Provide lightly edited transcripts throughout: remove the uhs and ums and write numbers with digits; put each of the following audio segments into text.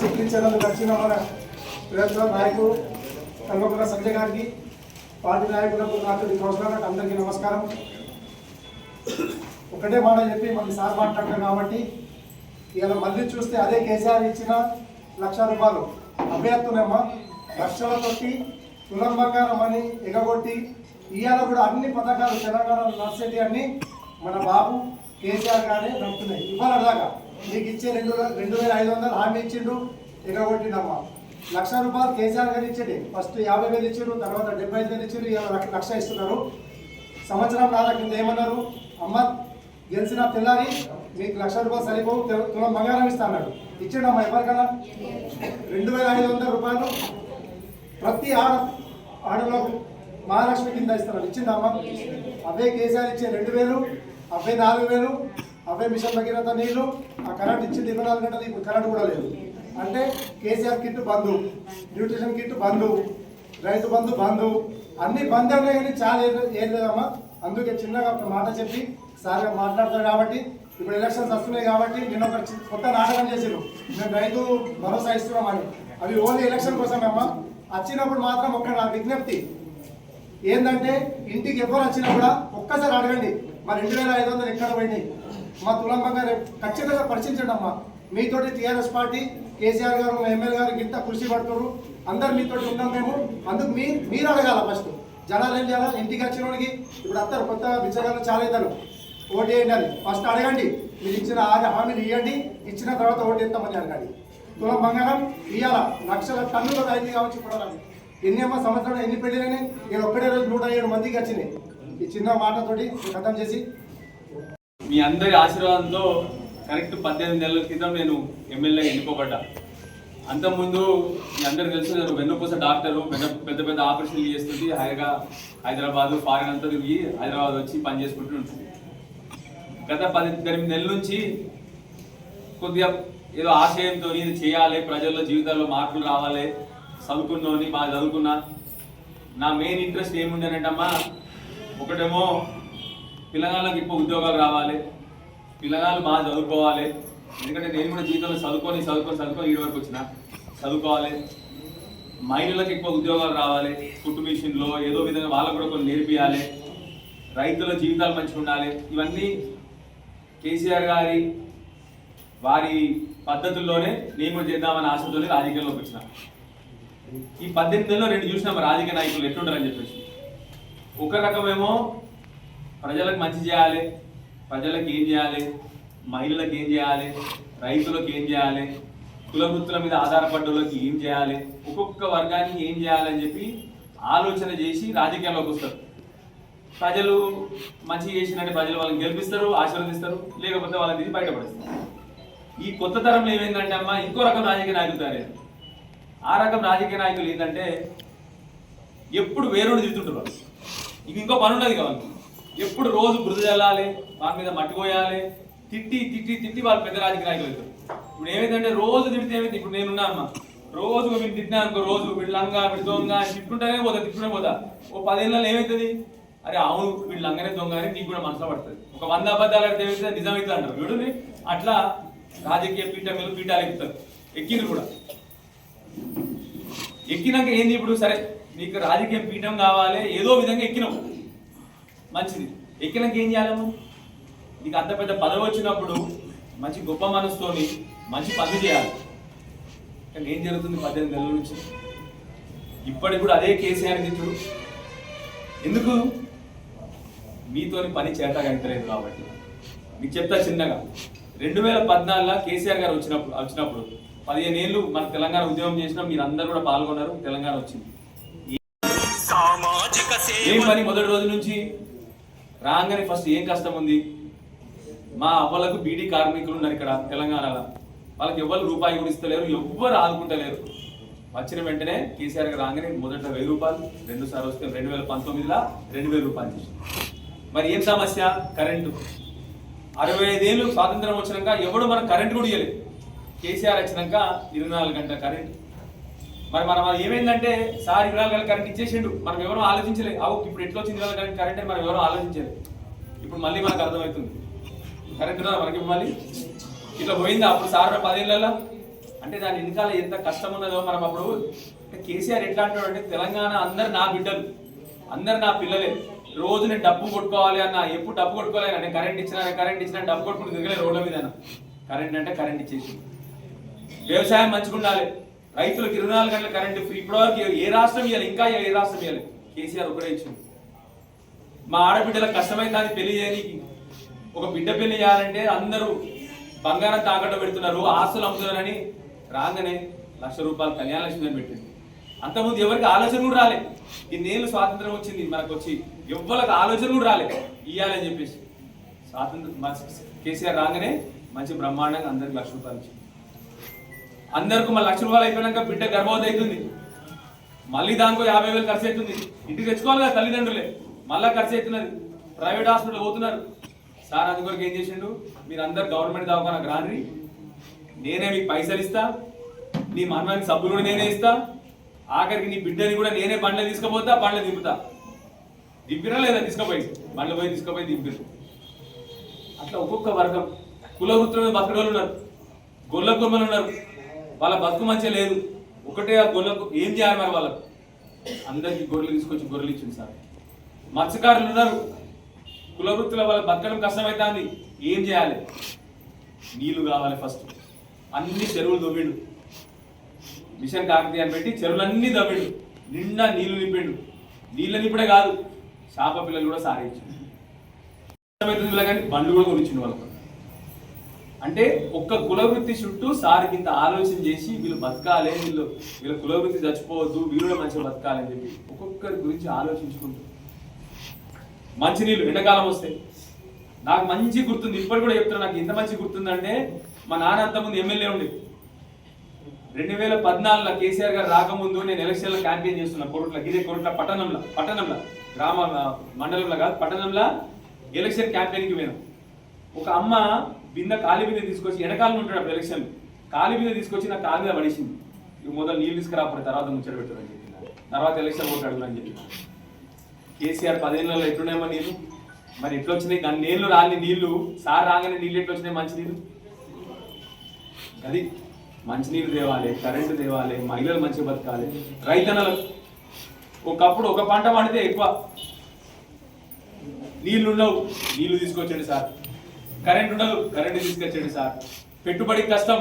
చెప్పించేందుకు వచ్చిన మన ప్రజల నాయకుడు కల్వకుల సంజయ్ గారికి, పార్టీ నాయకులకు, నాతోటి కౌన్సిలర్లకు అందరికీ నమస్కారం. ఒకటే మాట చెప్పి మళ్ళీ సార్ మాట్లాడతాం కాబట్టి ఇలా మళ్ళీ చూస్తే అదే కేసీఆర్ ఇచ్చిన ₹1,00,000 అభ్యర్థులేమ్మా లక్షలతోటి తులం బంగారం అని ఎగగొట్టి ఇవాళ కూడా అన్ని పథకాలు తెలంగాణ నర్సరీ అన్ని మన బాబు కేసీఆర్ గారే నడుపుతున్నాయి. ఇవాళ దాకా మీకు ఇచ్చే 2,500 హామీ ఇచ్చిండు, ఎగగొట్టిండమ్మా. ₹1,00,000 కేసీఆర్ గారు ఇచ్చేది. ఫస్ట్ 50,000 ఇచ్చారు, తర్వాత 75,000 ఇచ్చారు, ఇవాళ 1,00,000 ఇస్తున్నారు. సంవత్సరం నాలుగు కింద ఏమన్నారు, అమ్మ గెలిచిన తెల్లారి మీకు ₹1,00,000 సరిపోవు, తులం బంగారం ఇస్తా అన్నాడు. ఇచ్చిండమ్మా ఎవరికన్నా? ₹2,500 ప్రతి ఆడలోకి మహాలక్ష్మి కింద ఇస్తున్నారు. ఇచ్చిందమ్మా. అవే కేసీఆర్ ఇచ్చే 2,000, అవే 4,000, అవే మిషన్ భగీరథ నీళ్లు, ఆ కరెంట్ ఇచ్చింది 24 గంటలు. ఇప్పుడు కరెంట్ కూడా లేదు. అంటే కేసీఆర్ కిట్ బంధు, న్యూట్రిషన్ కిట్ బంధు, రైతు బంధు బంధు, అన్ని బంద్ ఉన్నాయి కానీ చాలా ఏం లేదమ్మా. అందుకే చిన్నగా ఒక మాట చెప్పి సార్గా మాట్లాడతారు కాబట్టి ఇప్పుడు ఎలక్షన్స్ వస్తున్నాయి కాబట్టి నేను ఒక కొత్త నాటకం చేసాను. మేము రైతు భరోసా ఇస్తున్నామని. అవి ఓన్లీ ఎలక్షన్ కోసమే అమ్మా. వచ్చినప్పుడు మాత్రం ఒక్క నా విజ్ఞప్తి ఏంటంటే, ఇంటికి ఎవరు వచ్చినా కూడా ఒక్కసారి అడగండి మా 2,500 ఎక్కడ పోయినాయి, మా తులం బంగారు ఖచ్చితంగా పరిశీలించండి అమ్మా. మీతోటి టీఆర్ఎస్ పార్టీ, కేసీఆర్ గారు, మా ఎమ్మెల్యే గారు ఇంత కృషి పడుతున్నారు. అందరు మీతోటి ఉన్నాం మేము. అందుకు మీరు అడగాల. ఫస్ట్ జనాలు ఏం చేయాలా, ఇంటికి వచ్చిన వాడికి ఇప్పుడు వస్తారు కొత్త బిచ్చగాళ్ళు చాలా అవుతారు, ఓటు వేయండి అని ఫస్ట్ అడగండి. మీరు ఇచ్చిన హామీలు ఇవ్వండి, ఇచ్చిన తర్వాత ఓటు వేస్తామని అడగండి. తులం బంగారం ఇవాళ లక్షల టన్నులు అయింది కావచ్చు. కూడా ఎన్ని అమ్మ సంవత్సరాలు ఎన్ని పెళ్ళినాయి, నేను ఒక్కడే రోజు 107 మందికి వచ్చినాయి. ఈ చిన్న మాటతోటి ఖతం చేసి మీ అందరి ఆశీర్వాదంతో కరెక్ట్ 18 నెలల క్రితం నేను ఎమ్మెల్యే ఎన్నుకోబడ్డా. అంతకుముందు మీ అందరికి తెలుసు, నేను వెన్నుపూస డాక్టరు, పెద్ద పెద్ద ఆపరేషన్లు చేస్తుంది. హైదరాబాద్ ఫారిన్ అంతా తిరిగి హైదరాబాద్ వచ్చి పని చేసుకుంటూ ఉంటుంది. గత 18 నెలల నుంచి కొద్దిగా ఏదో ఆశయంతో ఇది చేయాలి, ప్రజల్లో జీవితాల్లో మార్పులు రావాలి, చదువుకున్నోని బాగా చదువుకున్నా. నా మెయిన్ ఇంట్రెస్ట్ ఏముండేనంటమ్మా, ఒకటేమో పిల్లగాళ్ళకి ఇప్పుడు ఉద్యోగాలు రావాలి, పిల్లగాళ్ళు బాగా చదువుకోవాలి. ఎందుకంటే నేను కూడా జీవితంలో చదువుకొని ఈ వరకు వచ్చిన చదువుకోవాలి. మహిళలకు ఎక్కువ ఉద్యోగాలు రావాలి, కుట్టు మిషన్లో ఏదో విధంగా వాళ్ళకు కూడా కొన్ని నేర్పియాలి, రైతుల జీవితాలు మంచిగా ఉండాలి. ఇవన్నీ కేసీఆర్ గారి వారి పద్ధతుల్లోనే నేను కూడా చేద్దామని ఆశతోనే రాజకీయాల్లోకి వచ్చిన. ఈ 18 నెలల్లో రెండు చూసినాం రాజకీయ నాయకులు ఎట్లుంటారని చెప్పేసి. ఒక రకమేమో ప్రజలకు మంచి చేయాలి, ప్రజలకు ఏం చేయాలి, మహిళలకు ఏం చేయాలి, రైతులకు ఏం చేయాలి, కుల వృత్తుల మీద ఆధారపడ్డోళ్ళకి ఏం చేయాలి, ఒక్కొక్క వర్గానికి ఏం చేయాలని చెప్పి ఆలోచన చేసి రాజకీయాల్లోకి వస్తారు. ప్రజలు మంచి చేసినట్టు ప్రజలు వాళ్ళని గెలిపిస్తారు, ఆశీర్వదిస్తారు, లేకపోతే వాళ్ళని తీసి బయటపడిస్తారు. ఈ కొత్త తరంలో ఏమైందంటే అమ్మ ఇంకో రకం రాజకీయ నాయకులు తయారయ్యారు. ఆ రకం రాజకీయ నాయకులు ఏంటంటే ఎప్పుడు వేరుని తిడుతుంటారు. ఇక ఇంకో పని ఉన్నది కావాలి, ఎప్పుడు రోజు బురద చల్లాలి, వాళ్ళ మీద మట్టి పోయాలి, తిట్టి తిట్టి తిట్టి వాళ్ళు పెద్ద రాజకీయ నాయకులు అవుతారు. ఇప్పుడు ఏమైందంటే రోజు తిడితే ఏమైంది, ఇప్పుడు నేనున్నా అమ్మ రోజు వీళ్ళు తిట్టినా అనుకో, రోజు వీళ్ళంగా వీళ్ళు దొంగ తిట్టుకుంటూనే పోతా. ఓ 10 ఏళ్ళలో ఏమవుతుంది, అరే అవును వీళ్ళు లంగనే దొంగ అని నీకు కూడా మనసులో పడుతుంది. ఒక 100 అబద్ధాలు అడితే ఏమైతే నిజమైతే అంటారు వీడుని. అట్లా రాజకీయ పీఠాలు ఎక్కుతారు, ఎక్కింది కూడా. ఎక్కినాక ఏంది ఇప్పుడు, సరే నీకు రాజకీయ పీఠం కావాలి, ఏదో విధంగా ఎక్కినావు మంచిది. ఎక్కినాక ఏం చేయాలమ్మా, నీకు అంత పెద్ద పదవి వచ్చినప్పుడు మంచి గొప్ప మనసుతోని మంచి పనులు చేయాలి. కానీ ఏం జరుగుతుంది 18 నెలల నుంచి ఇప్పటికి కూడా అదే కేసీఆర్ మిత్రుడు. ఎందుకు, మీతోని పని చేతగంటలేదు కాబట్టి. మీకు చెప్తా చిన్నగా, 2014లో కేసీఆర్ గారు వచ్చినప్పుడు 15 ఏళ్ళు మన తెలంగాణ ఉద్యమం చేసినాం, మీరు అందరూ కూడా పాల్గొన్నారు, తెలంగాణ వచ్చింది. ఏం పని మొదటి రోజు నుంచి రాగానే ఫస్ట్ ఏం కష్టం ఉంది, మా అవ్వలకు బీడీ కార్మికులు ఉన్నారు ఇక్కడ తెలంగాణలో, వాళ్ళకి ఎవరు రూపాయి కూడా ఇస్తలేరు, ఎవ్వరు ఆదుకుంటలేరు. వచ్చిన వెంటనే కేసీఆర్ గారు రాగానే మొదట 1000 రూపాయలు, 2 సార్లు వస్తే 2019లో 2000 రూపాయలు చేసి. మరి ఏం సమస్య, కరెంటు. 65 ఏళ్ళు స్వాతంత్రం వచ్చినాక ఎవడు మన కరెంటు కూడా ఇవ్వలేదు. కేసీఆర్ వచ్చినాక 24 గంటల కరెంట్. మరి మనం ఏమైందంటే సార్ 24 గంటల కరెంట్ ఇచ్చేసిండు, మనం ఎవరో ఆలోచించలేదు. ఇప్పుడు ఎట్లా వచ్చింది 24 గంటల కరెంట్ అని మనం ఎవరో ఆలోచించలేదు. ఇప్పుడు మళ్ళీ మనకు అర్థమవుతుంది కరెంట్ మనకి మళ్ళీ ఇట్లా పోయిందా. అప్పుడు సార్ 10 ఏళ్ళలో అంటే దాని వెనకాల ఎంత కష్టం ఉన్నదో మనం అప్పుడు. కేసీఆర్ ఎట్లా అంటాడు అంటే, తెలంగాణ అందరు నా బిడ్డలు, అందరు నా పిల్లలే, రోజు నేను డబ్బు కొట్టుకోవాలి అన్న, ఎప్పుడు డబ్బు కొట్టుకోవాలి, నేను కరెంట్ ఇచ్చినా డబ్బు కొట్టుకుని తిరగలే రోడ్ల మీద. కరెంట్ అంటే కరెంట్ ఇచ్చేసి, వ్యవసాయం మంచిగా ఉండాలి, రైతులకు 24 గంటల కరెంట్ ఫ్రీ. ఇప్పటివరకు ఏ రాష్ట్రం ఇవ్వాలి, ఇంకా ఏ రాష్ట్రం ఇవ్వాలి, కేసీఆర్ ఒకటే ఇచ్చింది. మా ఆడబిడ్డలకు కష్టమైతే పెళ్లి చేయడానికి, ఒక బిడ్డ పెళ్లి చేయాలంటే అందరూ బంగారం తాకట్టు పెడుతున్నారు, ఆస్తులు అమ్ముతున్నారని రాగానే 1,00,000 రూపాయలు కళ్యాణ లక్ష్మి అని పెట్టింది. అంతకుముందు ఎవరికి ఆలోచన కూడా రాలే. ఇన్నేళ్ళు స్వాతంత్రం వచ్చింది మనకు వచ్చి, ఎవ్వరికి ఆలోచన కూడా రాలే ఇవ్వాలని చెప్పేసి. కేసీఆర్ రాగానే మంచి బ్రహ్మాండంగా అందరికి 1,00,000 రూపాయలు ఇచ్చింది. అందరికి మళ్ళీ 1,00,000 రూపాయలు అయిపోయినాక బిడ్డ గర్భవతి అవుతుంది, మళ్ళీ దానికో 50,000 ఖర్చు అవుతుంది. ఇంటికి తెచ్చుకోవాలి కదా తల్లిదండ్రులే, మళ్ళీ ఖర్చు అవుతున్నది. ప్రైవేట్ హాస్పిటల్ పోతున్నారు. సార్ అందుకొరకు ఏం చేసిండు, మీరు అందరు గవర్నమెంట్ దవాఖానకు రాని, నేనే మీకు పైసలు ఇస్తా, నీ మనవానికి సబ్బులు కూడా నేనే ఇస్తా, ఆఖరికి నీ బిడ్డని కూడా నేనే బండ్లు తీసుకుపోతా, బండ్లు దింపుతా. దింపినా లేదా తీసుకుపోయి బండ్లు పోయి తీసుకుపోయి దింపిరు. అట్లా ఒక్కొక్క వర్గం కుల వృత్తుల మీద బతకడోళ్ళు ఉన్నారు, గొల్ల కుమ్మలు ఉన్నారు, వాళ్ళ బతుకు మంచిగా లేదు. ఒకటే ఆ గొల్లకు ఏం చేయాలి మరి వాళ్ళకు, అందరికి గొర్రెలు తీసుకొచ్చి గొర్రెలు ఇచ్చింది సార్. మత్స్యకారులు ఉన్నారు, కుల వృత్తుల వాళ్ళ బతకడం కష్టమవుతుంది, ఏం చేయాలి, నీళ్లు కావాలి. ఫస్ట్ అన్ని చెరువులు దొవ్విండు, మిషన్ కాకతీయ అని పెట్టి చెరువులన్నీ దవ్విండు, నిండా నీళ్లు నింపిండు. నీళ్ళ నింపుడే కాదు, చేప పిల్లలు కూడా సారేయించిండు. కానీ బండ్లు కూడా కొనిచ్చిండు వాళ్ళకు. అంటే ఒక్క కులవృత్తి చుట్టూ సార్కి ఇంత ఆలోచన చేసి వీళ్ళు బతకాలి, వీళ్ళ కులవృత్తి చచ్చిపోవద్దు, వీళ్ళు మంచిగా బతకాలి అని చెప్పి ఒక్కొక్కరి గురించి ఆలోచించుకుంటూ. మంచినీళ్ళు ఎండాకాలం వస్తే నాకు మంచి గుర్తుంది, ఇప్పటి కూడా చెప్తున్నా. నాకు ఎంత మంచి గుర్తుందంటే, మా నాన్న అంతకుముందు ఎమ్మెల్యే ఉండే. 2014లో కేసీఆర్ గారు రాకముందు నేను ఎలక్షన్లో క్యాంపెయిన్ చేస్తున్నా కొరుట్ల, ఇదే కొరుట్ల పట్టణంలో గ్రామ మండలంలో కాదు పట్టణంలో ఎలక్షన్ క్యాంపెయిన్కి పోయినాం. ఒక అమ్మ ఖాళీ బిందె తీసుకొచ్చి, వెనకాలను ఉంటాడు అప్పుడు ఎలక్షన్, ఖాళీ బిందె తీసుకొచ్చి నా కాలు మీద పడేసింది. ఇవి మొదలు నీళ్ళు తీసుకురాపడి తర్వాత ముచ్చట పెట్టారని చెప్పిన, తర్వాత ఎలక్షన్ ఓటు అడుగులని చెప్పిన. కేసీఆర్ 10 ఏళ్ళలో ఎట్లున్నాయమ్మా నీళ్ళు, మరి ఎట్లా వచ్చినాయి, దాని నీళ్లు రాని నీళ్లు, సార్ రాగానే నీళ్ళు ఎట్లా వచ్చినాయి, మంచి నీళ్ళు. అది మంచినీళ్ళు తేవాలి, కరెంటు తేవాలి, మహిళలు మంచిగా బతకాలి, రైతన్నలు. ఒకప్పుడు ఒక పంట పండితే ఎక్కువ, నీళ్లు ఉండవు, నీళ్లు తీసుకొచ్చండి సార్. కరెంట్ ఉండదు, కరెంటు తీసుకొచ్చండి సార్. పెట్టుబడికి కష్టం,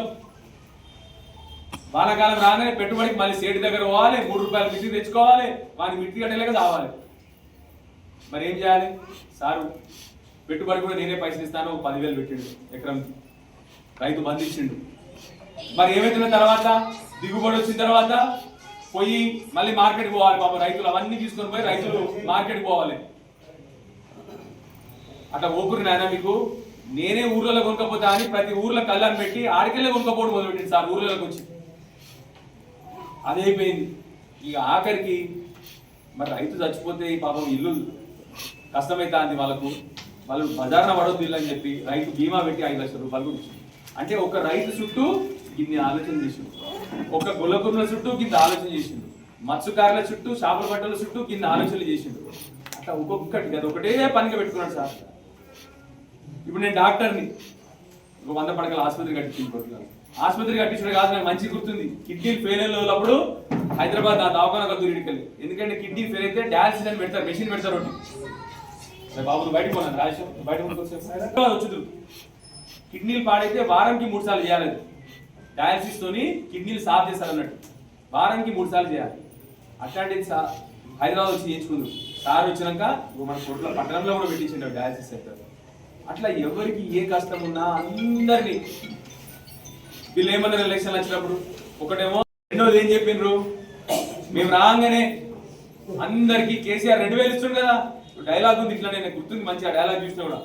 వానాకాలం రాగానే పెట్టుబడికి మళ్ళీ సేటు దగ్గర పోవాలి, 3 రూపాయలు మిట్టి తెచ్చుకోవాలి, వానికి మిట్టి కట్టలేక కావాలి. మరి ఏం చేయాలి? సారు పెట్టుబడి కూడా నేనే పైసలు ఇస్తాను, 10,000 పెట్టిండు ఎకరం, రైతు బంధించిండు. మరి ఏమైతున్న తర్వాత దిగుబడి వచ్చిన తర్వాత పోయి మళ్ళీ మార్కెట్కి పోవాలి. పాపం రైతులు అవన్నీ తీసుకొని పోయి రైతులు మార్కెట్కి పోవాలి. అట్లా ఓకురు నాయన మీకు నేనే ఊర్లలో కొనుక్కపోతా అని ప్రతి ఊర్లో కళ్ళని పెట్టి ఆడికెళ్ళే కొనుక్కపోవడం మొదలుపెట్టింది సార్ ఊర్లలోకి వచ్చి. అదైపోయింది. ఇక ఆఖరికి మరి రైతు చచ్చిపోతే పాపం ఇల్లు కష్టమైతే వాళ్ళకు, వాళ్ళు బజార్న పడవద్దు ఇల్లు అని చెప్పి రైతు బీమా పెట్టి 5 లక్షల రూపాయలు కూడా ఇచ్చింది. అంటే ఒక రైతు చుట్టూ ఇన్ని ఆలోచన చేసిండు, ఒక గుల్లకుర్ల చుట్టూ కింద ఆలోచన చేసిండు, మత్స్యకారుల చుట్టూ, చేపల బట్టల చుట్టూ కింద ఆలోచనలు చేసిండు. అట్లా ఒక్కొక్కటి కదా ఒకటే పనిగా పెట్టుకున్నాడు సార్. ఇప్పుడు నేను డాక్టర్ని, ఒక 100 పడకల ఆసుపత్రి కట్టించుకుంటున్నాను. ఆసుపత్రి కట్టించడం కాదు, నాకు మంచి గుర్తుంది. కిడ్నీలు ఫెయిల్ అయినప్పుడు హైదరాబాద్ నా దవాఖాన దూరిడికెళ్ళి, ఎందుకంటే కిడ్నీ ఫెయిల్ అయితే డయాలసిస్ అని పెడతారు, మెషిన్ పెడతారు. ఒకటి బాబు బయటకు పోన్నాను రాజేష్, బయట వచ్చుదు. కిడ్నీలు పాడైతే వారానికి 3 సార్లు చేయాలి. డయాలసిస్ తోని కిడ్నీలు సాఫ్ చేస్తారు అన్నట్టు, వారానికి 3 సార్లు చేయాలి. అట్లాంటిది హైదరాబాద్ వచ్చి చేయించుకుంది. సార్ వచ్చినాక మన కొట్ల పట్టణంలో కూడా పెట్టించిండు డయాలసిస్ సెంటర్. అట్లా ఎవరికి ఏ కష్టం ఉన్నా అందరినీ వీళ్ళు ఏమన్నారు ఎలక్షన్ వచ్చినప్పుడు, ఒకటేమో రెండోది ఏం చెప్పిండ్రు, మేము రాగానే అందరికి కేసీఆర్ 2,000 ఇస్తుండు కదా. డైలాగ్ ఉంది ఇట్లా, నేను గుర్తుంది మంచిగా డైలాగ్ చూసినా కూడా.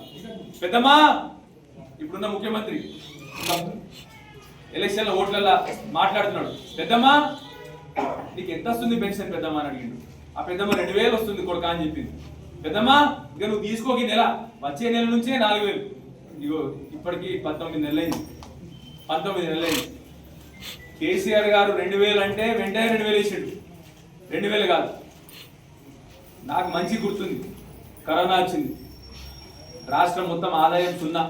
పెద్దమ్మా ఇప్పుడున్న ముఖ్యమంత్రి ఎలక్షన్ లో ఓట్లల్లో మాట్లాడుతున్నాడు, పెద్దమ్మా నీకు ఎంత వస్తుంది పెన్షన్ పెద్దమ్మా అని అడిగిండు. ఆ పెద్దమ్మ 2,000 వస్తుంది కొడుక అని చెప్పింది. పెద్దమ్మా ఇక నువ్వు తీసుకోకి నెల, వచ్చే నెల నుంచే 4,000. ఇగో ఇప్పటికి 19 నెలలైంది, 19 నెలలైంది. కేసీఆర్ గారు 2,000 అంటే వెంటనే 2,000 వేసిండు. 2,000 కాదు, నాకు మంచి గుర్తుంది. కరోనా వచ్చింది, రాష్ట్రం మొత్తం ఆదాయం 0,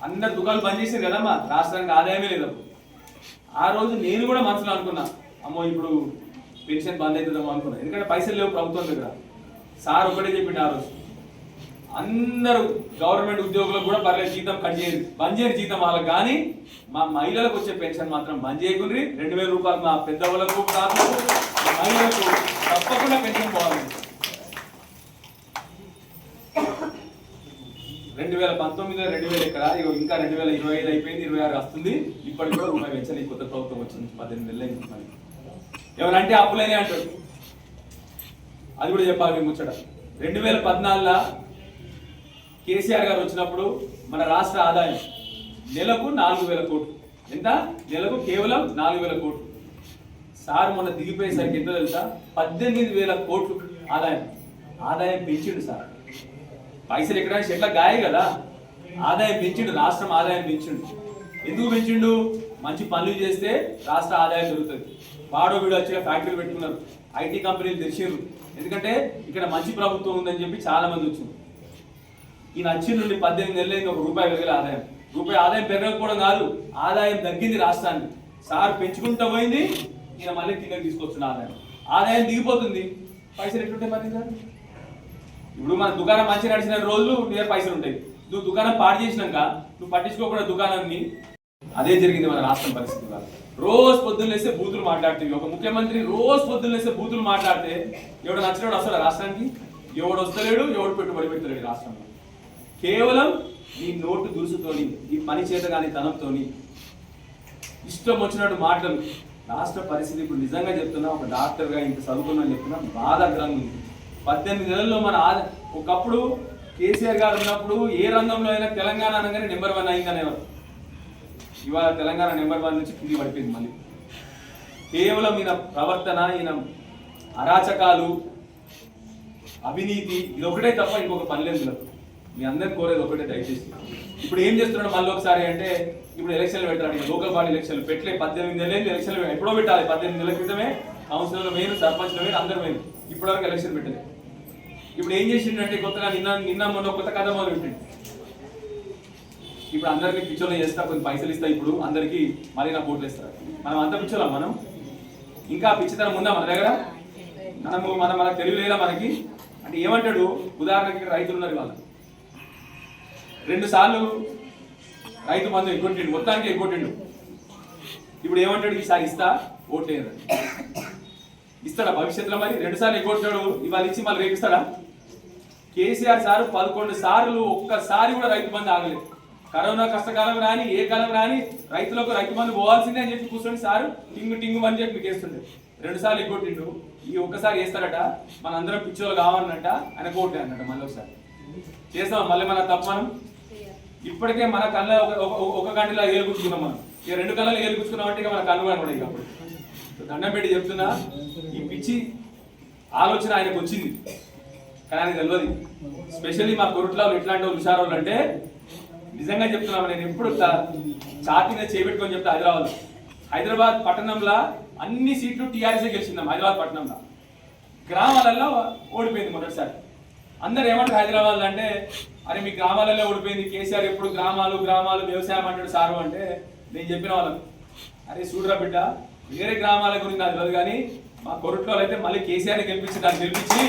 అందరు దుకాణాలు బంద్ చేసారు కదమ్మా, రాష్ట్రానికి ఆదాయమే లేదు. ఆ రోజు నేను కూడా మనసులో అనుకున్నా, అమ్మో ఇప్పుడు పెన్షన్ బంద్ అవుతుందేమో అనుకున్నా, ఎందుకంటే పైసలు లేవు ప్రభుత్వం దగ్గర. సార్ ఒకటే చెప్పిండు ఆ రోజు, అందరూ గవర్నమెంట్ ఉద్యోగులకు కూడా పర్లేదు జీతం కట్ చేయరు, బంద్ చేయరు జీతం వాళ్ళకి, కానీ మా మహిళలకు వచ్చే పెన్షన్ మాత్రం బంద్ చేయకుండ్రి. 2,000 రూపాయలు మా పెద్దవాళ్ళకు మహిళలకు తప్పకుండా పెన్షన్ పోవాలి. 2019 2,000 ఎక్కడ, ఇంకా 2025 అయిపోయింది, 26 వస్తుంది. ఇప్పటికి కూడా రూపాయి పెంచాలి. కొత్త ప్రభుత్వం వచ్చింది, 18 నెలలు అయింది. మరి ఎవరంటే అప్పులైనా అంటారు, అది కూడా చెప్పాలి మేము ముచ్చట. 2014లో కేసీఆర్ గారు వచ్చినప్పుడు మన రాష్ట్ర ఆదాయం నెలకు 4,000 కోట్లు. ఎంత? నెలకు కేవలం 4,000 కోట్లు. సార్ మొన్న దిగిపోయేసరికి ఎంతో తెలుసా, 18,000 కోట్లు ఆదాయం పెంచిండు సార్. పైసలు ఎక్కడ చెట్ల గాయ కదా, ఆదాయం పెంచిండు, రాష్ట్రం ఆదాయం పెంచిండు. ఎందుకు పెంచిండు? మంచి పనులు చేస్తే రాష్ట్ర ఆదాయం పెరుగుతుంది. వాడో వీడు వచ్చి ఫ్యాక్టరీలు పెట్టుకున్నారు, ఐటీ కంపెనీలు తెరిచారు, ఎందుకంటే ఇక్కడ మంచి ప్రభుత్వం ఉందని చెప్పి చాలా మంది వచ్చింది. ఈయన వచ్చిన నుండి 18 నెలలైంది, ₹1 పెరిగే ఆదాయం. ఆదాయం పెరగకపోవడం కాదు, ఆదాయం తగ్గింది రాష్ట్రానికి. సార్ పెంచుకుంటూ పోయింది, ఈయన మళ్ళీ కిందకి తీసుకొచ్చిన ఆదాయం దిగిపోతుంది. పైసలు ఎట్లుంటాయి మరి సార్? ఇప్పుడు మన దుకాణం మంచి నడిచిన రోజులు నీ పైసలు ఉంటాయి. నువ్వు దుకాణం పాడు చేసినాక నువ్వు పట్టించుకోకుండా దుకాణాన్ని, అదే జరిగింది మన రాష్ట్రం పరిస్థితి. రోజు పొద్దున్న లేస్తే బూతులు మాట్లాడుతుంది ఒక ముఖ్యమంత్రి. రోజు పొద్దున్న లేస్తే బూతులు మాట్లాడితే ఎవడు నచ్చినోడు వస్తాడు రాష్ట్రానికి? ఎవడు వస్తలేడు, ఎవడు పెట్టుబడి పెడతలేడు రాష్ట్రంలో. కేవలం ఈ నోటు దురుసుతోని, ఈ పని చేత కానీ తనంతోని ఇష్టం వచ్చినట్టు మాటలు. రాష్ట్ర పరిస్థితి ఇప్పుడు నిజంగా చెప్తున్నా, ఒక డాక్టర్గా ఇంత చదువుకున్నా చెప్తున్నా, బాధాకరంగా ఉంది. 18 నెలల్లో మన ఒకప్పుడు కేసీఆర్ గారు ఉన్నప్పుడు ఏ రంగంలో అయినా తెలంగాణ అనగానే నెంబర్ 1 అయిందనేవారు. ఇవాళ తెలంగాణ నెంబర్ 1 నుంచి కింది పడిపోయింది. మళ్ళీ కేవలం ఈయన ప్రవర్తన, ఈయన అరాచకాలు, అవినీతి, ఇది ఒకటే తప్ప ఇంకొక పని లేదు. మీ అందరిని కోరేది ఒకటే, దయచేసి ఇప్పుడు ఏం చేస్తున్నాడు మళ్ళీ ఒకసారి అంటే, ఇప్పుడు ఎలక్షన్లు పెట్టాడు, లోకల్ బాడీ ఎలక్షన్లు పెట్టలే. 18 నెలలు ఎలక్షన్లు ఎప్పుడో పెట్టాలి. 18 నెలల క్రితమే కౌన్సిలర్లు వేరు, సర్పంచ్లు వేరు, అందరు వేరు. ఇప్పటివరకు ఎలక్షన్ పెట్టలేదు. ఇప్పుడు ఏం చేసిండంటే కొత్తగా నిన్న మొన్న కొత్త కథ మొదలు పెట్టిండు. ఇప్పుడు అందరికి పిచ్చోళ్ళు చేస్తా, కొన్ని పైసలు ఇస్తా, ఇప్పుడు అందరికి మళ్ళీ నా ఓట్లు ఇస్తారు. మనం అంత పిచ్చోళ్ళం? మనం ఇంకా పిచ్చితనం ఉందా మన దగ్గర? మనకు తెలివి లేదా మనకి? అంటే ఏమంటాడు, ఉదాహరణకి రైతులు ఉన్నారు, వాళ్ళు 2 సార్లు రైతు బంధు ఎగ్గొట్టిండు, మొత్తానికి ఎగ్గొట్టిండు. ఇప్పుడు ఏమంటాడు, ఈసారి ఇస్తా, ఓట్లేదు ఇస్తాడా భవిష్యత్తులో? మరి 2 సార్లు ఎగ్గొట్టాడు, ఇవాళ ఇచ్చి మళ్ళీ రేపిస్తాడా? కేసీఆర్ సార్ 11 సార్లు ఒక్కసారి కూడా రైతు బంధు ఆగలేదు. కరోనా కష్టకాలం రాని ఏ కాలం రాని రైతులకు రైతు బంధు పోవాల్సిందే అని చెప్పి కూర్చొని సారు టింగు టింగు అని చెప్పి మీకు వేస్తుండే. 2 సార్లు ఎగ్గొట్టిండు, ఈ ఒక్కసారి వేస్తారట. మన అందరం పిచ్చోళ్ళు కావాలన్నట, ఆయన కోట్లే అన్నట. మళ్ళీ ఒకసారి చేస్తాం, మళ్ళీ మన తప్పు మనం. ఇప్పటికే మన కళ్ళ ఒక గంటలో ఏలుగుచ్చుకున్నాం మనం, ఇక 2 కళ్ళలో ఏలుగుచ్చుకున్నాం అంటే ఇక మన కళ్ళు కూడా ఇక అప్పుడు దండం పెట్టి చెప్తున్నా, ఈ పిచ్చి ఆలోచన ఆయనకు వచ్చింది కానీ ఆయనకు తెలియదు. స్పెషల్లీ మా కొరుట్లో ఎట్లాంటి వాళ్ళు హుషారోళ్ళు అంటే, నిజంగా చెప్తున్నాము, నేను ఎప్పుడు ఛాతీ మీద చేపెట్టుకొని చెప్తా, హైదరాబాద్ పట్టణంలో అన్ని సీట్లు టీఆర్ఎస్ఏ గెలిచిందాం. హైదరాబాద్ పట్టణంలో గ్రామాలలో ఓడిపోయింది మొదటిసారి. అందరు ఏమంటారు హైదరాబాద్ అంటే, అరే మీ గ్రామాలలో ఓడిపోయింది, కేసీఆర్ ఎప్పుడు గ్రామాలు గ్రామాలు వ్యవసాయం అంటాడు సారు అంటే, నేను చెప్పిన వాళ్ళకు, అరే చూడరా బిడ్డ, వేరే గ్రామాల గురించి నాకు తెలియదు కానీ మా కొరుట్లో అయితే మళ్ళీ కేసీఆర్ని గెలిపించి దాన్ని గెలిపించి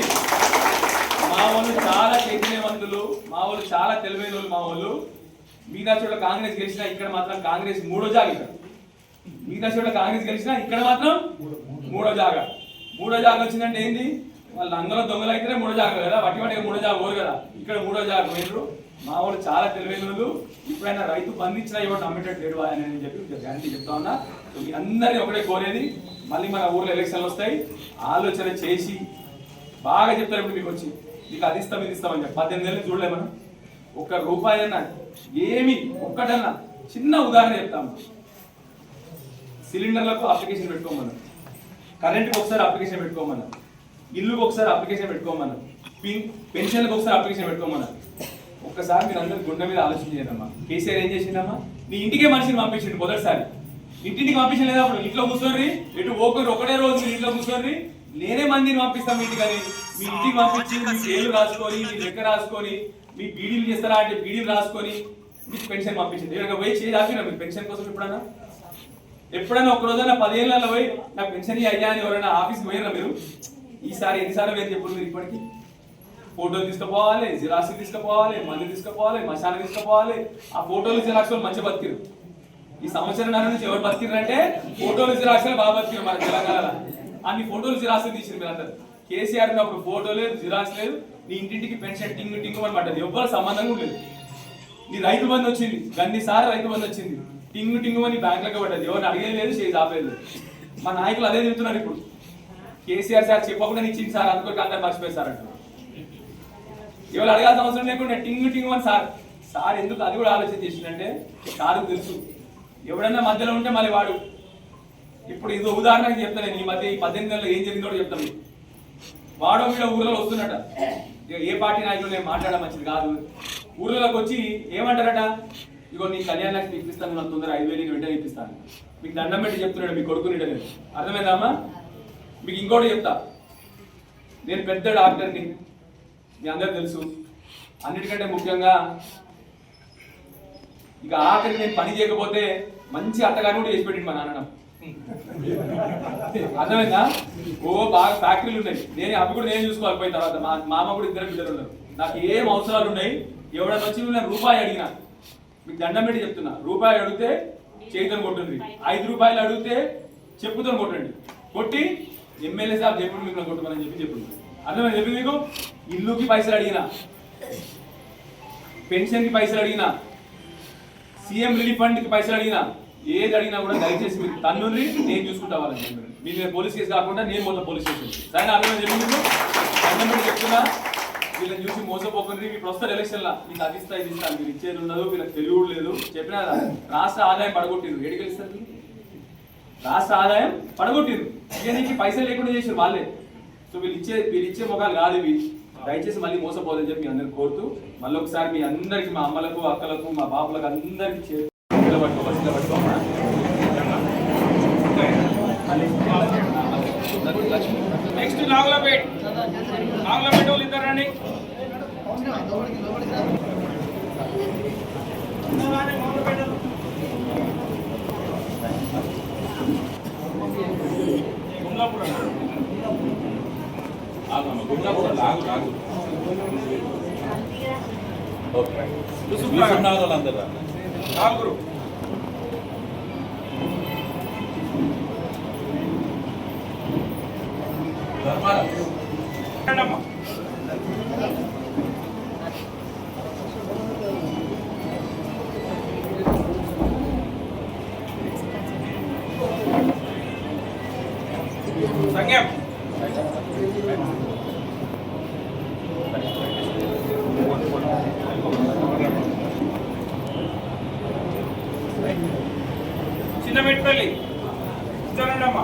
మా వాళ్ళు చాలా చైతన్యవంతులు, మా వాళ్ళు చాలా తెలివైన వాళ్ళు. మా వాళ్ళు మిగతా చోట్ల కాంగ్రెస్ గెలిచినా ఇక్కడ మాత్రం కాంగ్రెస్ 3వ జాగా. ఇక్కడ మిగతా చోట్ల కాంగ్రెస్ గెలిచినా ఇక్కడ మాత్రం 3వ జాగా. 3వ జాగా వచ్చిందంటే ఏంది, వాళ్ళు అందులో దొంగలు అయితేనే 3వ జాగా కదా, వట్టి వాటికి 3వ జాగా పోరు కదా, ఇక్కడ 3వ జాగా పోయినరు. మా వాళ్ళు చాలా తెలివైన వాళ్ళు. ఇప్పుడైనా రైతు బంధించినా ఇవ్వడం నమ్మేటట్టు లేడు అని చెప్పి గ్యారంటీ చెప్తా ఉన్నా. సో మీ అందరినీ ఒకటే కోరేది, మళ్ళీ మన ఊర్లో ఎలక్షన్లు వస్తాయి, ఆలోచన చేసి బాగా చెప్తారు. ఇప్పుడు మీకు వచ్చి మీకు అది ఇస్తాం ఇది ఇస్తామని చెప్పి 18 ఏళ్ళు చూడలే మనం. ₹1 అన్నా ఏమి ఒక్కటన్నా చిన్న ఉదాహరణ చెప్తాము. సిలిండర్లకు అప్లికేషన్ పెట్టుకోమన్నాం, కరెంట్కి ఒకసారి అప్లికేషన్ పెట్టుకోమన్నాం, ఇల్లుకి ఒకసారి అప్లికేషన్ పెట్టుకోమన్నాం, పెన్షన్లకు ఒకసారి అప్లికేషన్ పెట్టుకోమన్నాం. ఒక్కసారి మీరు అందరూ గుండె మీద ఆలోచన చేయదమ్మా. కేసీఆర్ ఏం చేసిందమ్మా, నీ ఇంటికే మనిషిని పంపించిండు మొదటిసారి. ఇంటింటికి పంపించలేదు లేదా, అప్పుడు ఇంట్లో కూర్చోర్రి, ఎటు ఒకటే రోజు మీరు ఇంట్లో కూర్చోర్రి, నేనే మందిని పంపిస్తాం ఇంటికని. మీ ఇంటికి పంపించి మీ పేర్లు రాసుకొని, మీ లెక్క రాసుకొని, మీ బీడీలు చేస్తారా అంటే బీడీలు రాసుకొని మీకు పెన్షన్ పంపించింది. ఎవరైనా పోయి చేసి ఆపినా మీరు పెన్షన్ కోసం? ఎప్పుడైనా ఒక రోజైనా 10 ఏళ్ళలో పోయి నాకు పెన్షన్ అయ్యా అని ఎవరైనా ఆఫీస్కి పోయినా మీరు? ఈసారి ఎన్నిసార్లు వేరు చెప్పండి మీరు. ఇప్పటికీ ఫోటోలు తీసుకుపోవాలి, జిరాక్స్ తీసుకుపోవాలి, మంది తీసుకుపోవాలి, మసాలా తీసుకుపోవాలి. ఆ ఫోటోలు జిరాక్స్ మంచి బతికిరు. ఈ సంవత్సరం నుంచి ఎవరు బతికిరు అంటే ఫోటోలు జిరాక్స్ బాగా బతికిరు మన తెలంగాణలో. అన్ని ఫోటోలు జిరాక్స్ తీసిరు మీరు అందరు. కేసీఆర్ అప్పుడు ఫోటో లేదు, జిరాక్స్ లేదు, నీ ఇంటింటికి పెన్షన్ టింగు టింగు అని పడ్డది, ఎవ్వరు సంబంధం లేదు. నీ రైతు బంధు వచ్చింది, గన్నిసార్లు రైతు బంధు వచ్చింది, టింగు టింగు అని బ్యాంకులకు పడ్డది, ఎవరిని అడిగేది లేదు, చేసి ఆపేది. మా నాయకులు అదే చెప్తున్నారు ఇప్పుడు. కేసీఆర్ సార్ చెప్పకుండా ఇచ్చింది సార్, అందుకోటి అందరు మర్చిపోయి సార్ అంటారు. ఎవరు అడగాల్సిన అవసరం లేకుండా టింగు టింగు అని సార్ ఎందుకు అది కూడా ఆలోచన చేసిందంటే సార్కు తెలుసు ఎవడన్నా మధ్యలో ఉంటే మళ్ళీ వాడు. ఇప్పుడు ఇది ఉదాహరణకి చెప్తాను నేను, ఈ మధ్య ఈ 18 నెలలు ఏం జరిగిందో చెప్తాను. వాడో వీడో ఊర్లలో వస్తున్నట, ఏ పార్టీ నాయకులు నేను మాట్లాడడం మంచిది కాదు. ఊర్లలోకి వచ్చి ఏమంటారట, ఇగో నీ కళ్యాణ లక్ష్మి ఇప్పిస్తాను, నాకు తొందర 5,000 వెంటనే ఇప్పిస్తాను. మీకు దండం పెట్టి చెప్తున్నాడు, మీ కొడుకు నిడలేదు. అర్థమైందమ్మా? మీకు ఇంకోటి చెప్తా, నేను పెద్ద డాక్టర్ని, మీ అందరికి తెలుసు. అన్నిటికంటే ముఖ్యంగా ఇక ఆఖరికి నేను పని చేయకపోతే మంచి అత్తగారు కూడా చేసి పెట్టింది మా నాన్న. అర్థమైందా? బాగా ఫ్యాక్టరీలు ఉన్నాయి, అవి కూడా నేను చూసుకోవాలి. పోయిన తర్వాత మా మామ కూడా 2 బిడ్డలు ఉన్నారు. నాకు ఏం అవసరాలు ఉన్నాయి, ఎవడన్నా వచ్చి నేను రూపాయి అడిగినా, మీకు దండం పెట్టి చెప్తున్నా, రూపాయి అడిగితే చేతితో కొట్టుంది, 5 రూపాయలు అడిగితే చెప్పుతో కొట్టండి, కొట్టి ఎమ్మెల్యే సాబ్ చెప్పుడు మీకు కొట్టమని చెప్పుడు. అర్థమైంది? చెప్పి మీకు ఇల్లుకి పైసలు అడిగినా, పెన్షన్కి పైసలు అడిగినా, సీఎం రిలీఫ్ ఫండ్కి పైసలు అడిగినా, ఏది అడిగినా కూడా దయచేసి మీరు తన్నుని నేను చూసుకుంటా వాళ్ళని. మీరు పోలీస్ కేసు కాకుండా నేను మొత్తం పోలీస్ స్టేషన్ సరే అర్థమైంది? చెప్పి చెప్తున్నా, వీళ్ళని చూసి మోసపోకుండా ఇప్పుడు వస్తారు ఎలక్షన్లా, మీకు అది ఇస్తా ఇది ఇస్తాను, మీరు ఇచ్చేది ఉండదు, వీళ్ళకి తెలివి లేదు. చెప్పినా రాష్ట్ర ఆదాయం పడగొట్టిరు. ఏడికి వెళ్తారు? రాష్ట్ర ఆదాయం పడగొట్టిరు, ఇక నీకు పైసలు లేకుండా చేసారు వాళ్ళే. సో వీళ్ళు ఇచ్చే మొఖాలు కాదు ఇవి. దయచేసి మళ్ళీ మోసపోదని చెప్పి మీ అందరికి కోరుతూ, మళ్ళీ ఒకసారి మీ అందరికి, మా అమ్మలకు, అక్కలకు, మా బాబులకు అందరికి నెక్స్ట్ నాగులపేట వాళ్ళు ఇద్దరండి. రండమ్మా. సంజ్ఞం చిన్న మెట్పల్లి రండమ్మా.